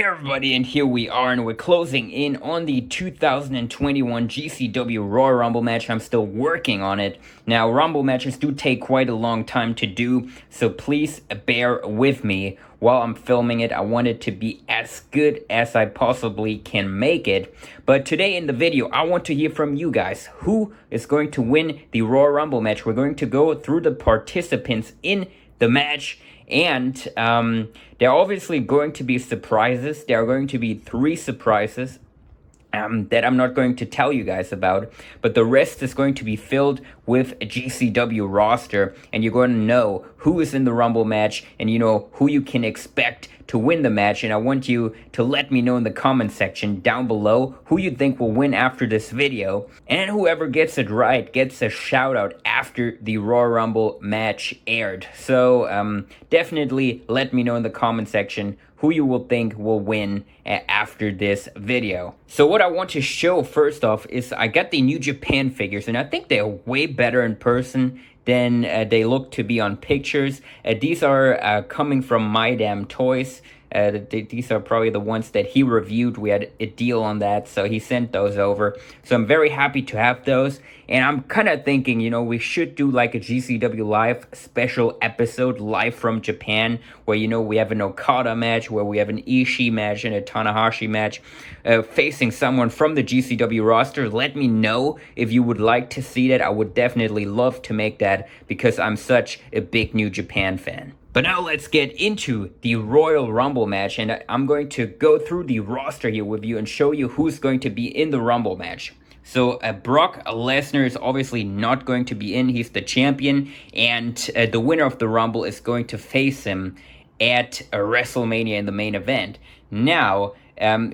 Hey everybody, and here we are, and we're closing in on the 2021 GCW Royal Rumble match. I'm still working on it. Now, Rumble matches do take quite a long time to do, so please bear with me while I'm filming it. I want it to be as good as I possibly can make it. But today in the video, I want to hear from you guys. Who is going to win the Royal Rumble match? We're going to go through the participants in the match. And there are obviously going to be surprises. There are going to be 3 surprises that I'm not going to tell you guys about. But the rest is going to be filled with a GCW roster. And you're going to know who is in the Rumble match and you know who you can expect to win the match. And I want you to let me know in the comment section down below who you think will win after this video. And whoever gets it right gets a shout out after the Royal Rumble match aired. So definitely let me know in the comment section who you will think will win after this video. So what I want to show first off is I got the New Japan figures, and I think they're way better in person than they look to be on pictures. These are coming from My Damn Toys. These are probably the ones that he reviewed. We had a deal on that, so he sent those over. So I'm very happy to have those. And I'm kind of thinking, we should do like a GCW Live special episode live from Japan, where, we have an Okada match, where we have an Ishii match and a Tanahashi match, facing someone from the GCW roster. Let me know if you would like to see that. I would definitely love to make that because I'm such a big New Japan fan. But now let's get into the Royal Rumble match, and I'm going to go through the roster here with you and show you who's going to be in the Rumble match. So Brock Lesnar is obviously not going to be in. He's the champion, and the winner of the Rumble is going to face him at WrestleMania in the main event. Now,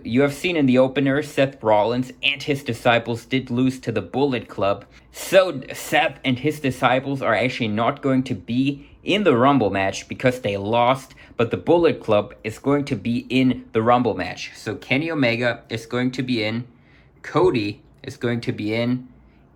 you have seen in the opener, Seth Rollins and his disciples did lose to the Bullet Club. So Seth and his disciples are actually not going to be in the Rumble match because they lost, but the Bullet Club is going to be in the Rumble match. So Kenny Omega is going to be in, Cody is going to be in,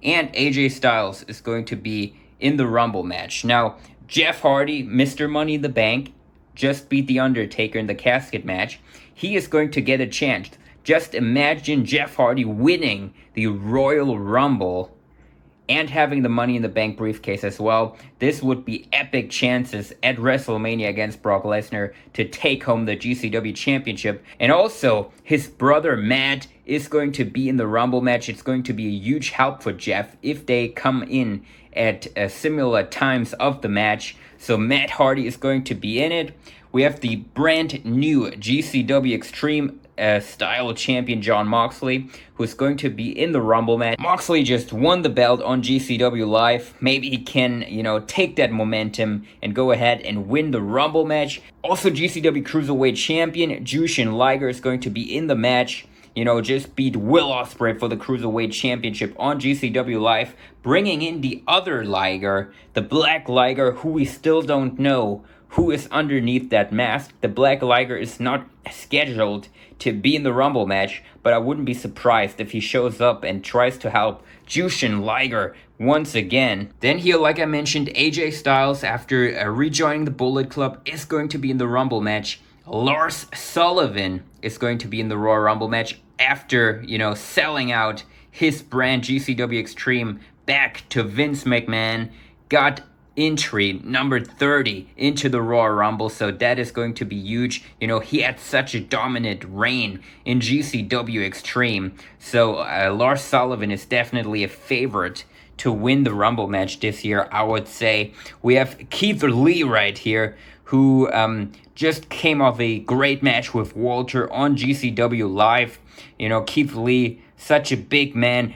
and AJ Styles is going to be in the Rumble match. Now, Jeff Hardy, Mr. Money in the Bank, just beat The Undertaker in the casket match. He is going to get a chance. Just imagine Jeff Hardy winning the Royal Rumble and having the Money in the Bank briefcase as well. This would be epic chances at WrestleMania against Brock Lesnar to take home the GCW Championship. And also, his brother Matt is going to be in the Rumble match. It's going to be a huge help for Jeff if they come in at similar times of the match. So Matt Hardy is going to be in it. We have the brand new GCW Extreme style champion Jon Moxley, who's going to be in the Rumble match. Moxley just won the belt on GCW Live. Maybe he can, take that momentum and go ahead and win the Rumble match. Also, GCW Cruiserweight champion Jushin Liger is going to be in the match. Just beat Will Ospreay for the Cruiserweight Championship on GCW Live, bringing in the other Liger, the Black Liger, who we still don't know who is underneath that mask. The Black Liger is not scheduled to be in the Rumble match, but I wouldn't be surprised if he shows up and tries to help Jushin Liger once again. Then here, like I mentioned, AJ Styles, after rejoining the Bullet Club, is going to be in the Rumble match. Lars Sullivan is going to be in the Royal Rumble match after, selling out his brand GCW Extreme back to Vince McMahon. Got entry number 30 into the Royal Rumble, so that is going to be huge. He had such a dominant reign in GCW Extreme, so Lars Sullivan is definitely a favorite to win the Rumble match this year, I would say. We have Keith Lee right here, who just came off a great match with Walter on GCW Live. Keith Lee, such a big man,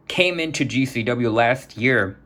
came into GCW last year,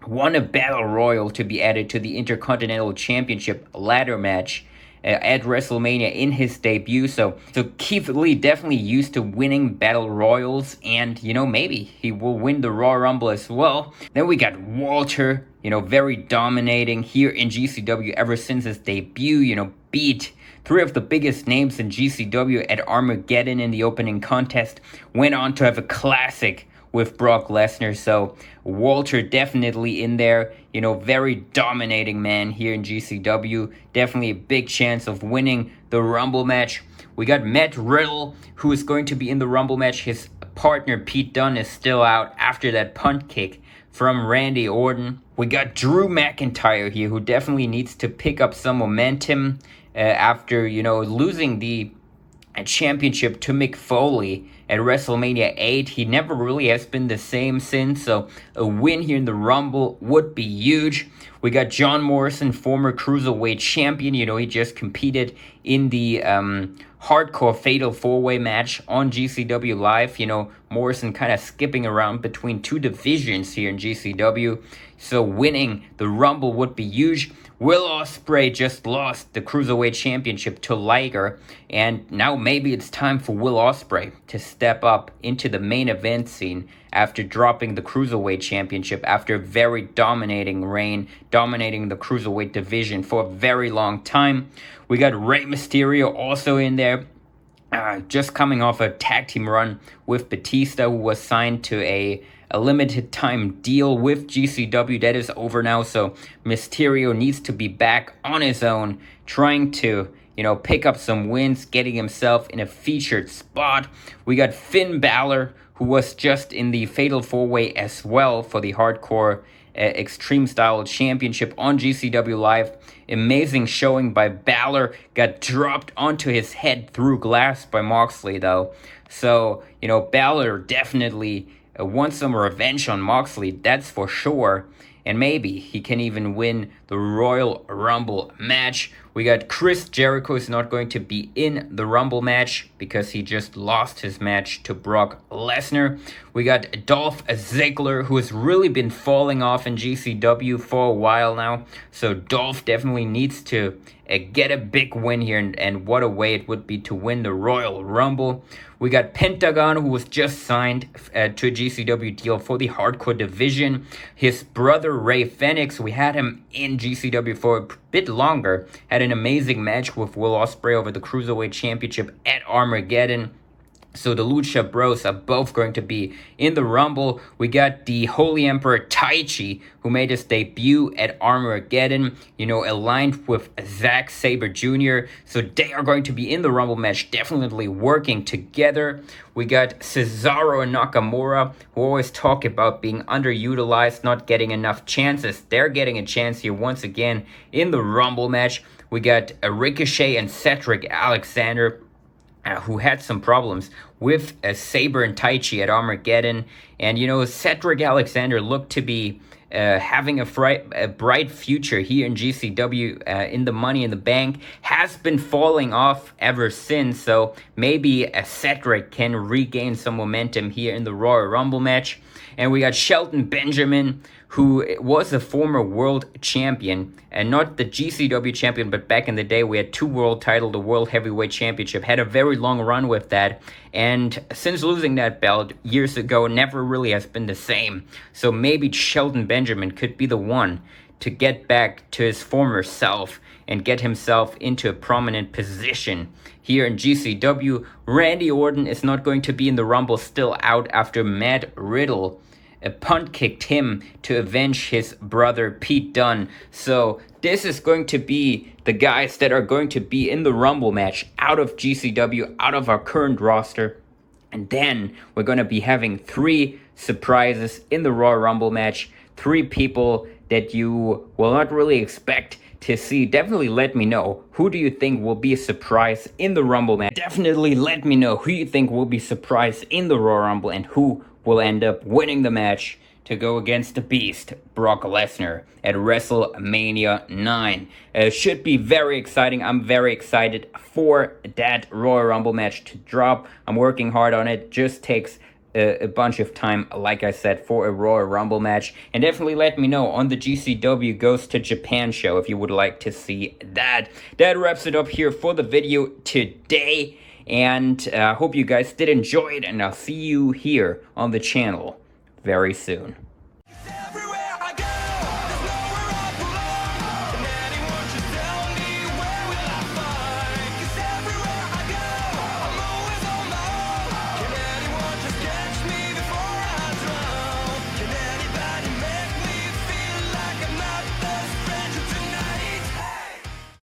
won a Battle Royal to be added to the Intercontinental Championship ladder match at WrestleMania in his debut. So Keith Lee definitely used to winning Battle Royals, and, maybe he will win the Royal Rumble as well. Then we got Walter, very dominating here in GCW ever since his debut, beat 3 of the biggest names in GCW at Armageddon in the opening contest, went on to have a classic with Brock Lesnar. So Walter definitely in there, very dominating man here in GCW. Definitely a big chance of winning the the Rumble match. We got Matt Riddle, who is going to be in the Rumble match. His partner Pete Dunne is still out after that punt kick from Randy Orton. We got Drew McIntyre here, who definitely needs to pick up some momentum after, losing the championship to Mick Foley at WrestleMania 8. He never really has been the same since, so a win here in the Rumble would be huge. We got John Morrison, former Cruiserweight champion. He just competed in the hardcore Fatal 4-Way match on GCW Live. Morrison kind of skipping around between two divisions here in GCW. So winning the Rumble would be huge. Will Ospreay just lost the Cruiserweight Championship to Liger, and now maybe it's time for Will Ospreay to step up into the main event scene after dropping the Cruiserweight Championship after a very dominating reign, dominating the Cruiserweight division for a very long time. We got Rey Mysterio also in there, just coming off a tag team run with Batista, who was signed to a limited time deal with GCW. That is over now, so Mysterio needs to be back on his own, trying to pick up some wins, getting himself in a featured spot. We got Finn Balor, who was just in the Fatal 4-Way as well for the Hardcore Extreme Style Championship on GCW Live. Amazing showing by Balor. Got dropped onto his head through glass by Moxley though. So, Balor definitely wants some revenge on Moxley, that's for sure. And maybe he can even win the Royal Rumble match. We got Chris Jericho is not going to be in the Rumble match because he just lost his match to Brock Lesnar. We got Dolph Ziggler, who has really been falling off in GCW for a while now. So Dolph definitely needs to get a big win here, and what a way it would be to win the Royal Rumble. We got Pentagon, who was just signed to a GCW deal for the Hardcore division. His brother Ray Phoenix, we had him in GCW for a bit longer, had an amazing match with Will Ospreay over the Cruiserweight Championship at Armageddon. So the Lucha Bros are both going to be in the Rumble. We got the Holy Emperor Taichi, who made his debut at Armageddon, aligned with Zack Sabre Jr. So they are going to be in the Rumble match, definitely working together. We got Cesaro and Nakamura, who always talk about being underutilized, not getting enough chances. They're getting a chance here once again in the Rumble match. We got Ricochet and Cedric Alexander, who had some problems with Sabre and Taichi at Armageddon. And, Cedric Alexander looked to be having a bright future here in GCW in the Money in the Bank, has been falling off ever since. So maybe Cedric can regain some momentum here in the Royal Rumble match. And we got Shelton Benjamin, who was a former world champion, and not the GCW champion, but back in the day we had two world titles, the World Heavyweight Championship, had a very long run with that, and since losing that belt years ago, never really has been the same. So maybe Shelton Benjamin could be the one to get back to his former self and get himself into a prominent position here in GCW. Randy Orton is not going to be in the Rumble, still out after Matt Riddle punt kicked him to avenge his brother Pete Dunne. So this is going to be the guys that are going to be in the Rumble match out of GCW, out of our current roster. And then we're going to be having 3 surprises in the Royal Rumble match. 3 people that you will not really expect to see. Definitely let me know, who do you think will be a surprise in the Rumble match? Definitely let me know who you think will be surprised in the Royal Rumble and who will end up winning the match to go against the Beast, Brock Lesnar, at WrestleMania 9. It should be very exciting. I'm very excited for that Royal Rumble match to drop. I'm working hard on it. Just takes a bunch of time, like I said, for a Royal Rumble match. And definitely let me know on the GCW Goes to Japan show if you would like to see that. That wraps it up here for the video today. And I hope you guys did enjoy it, and I'll see you here on the channel very soon.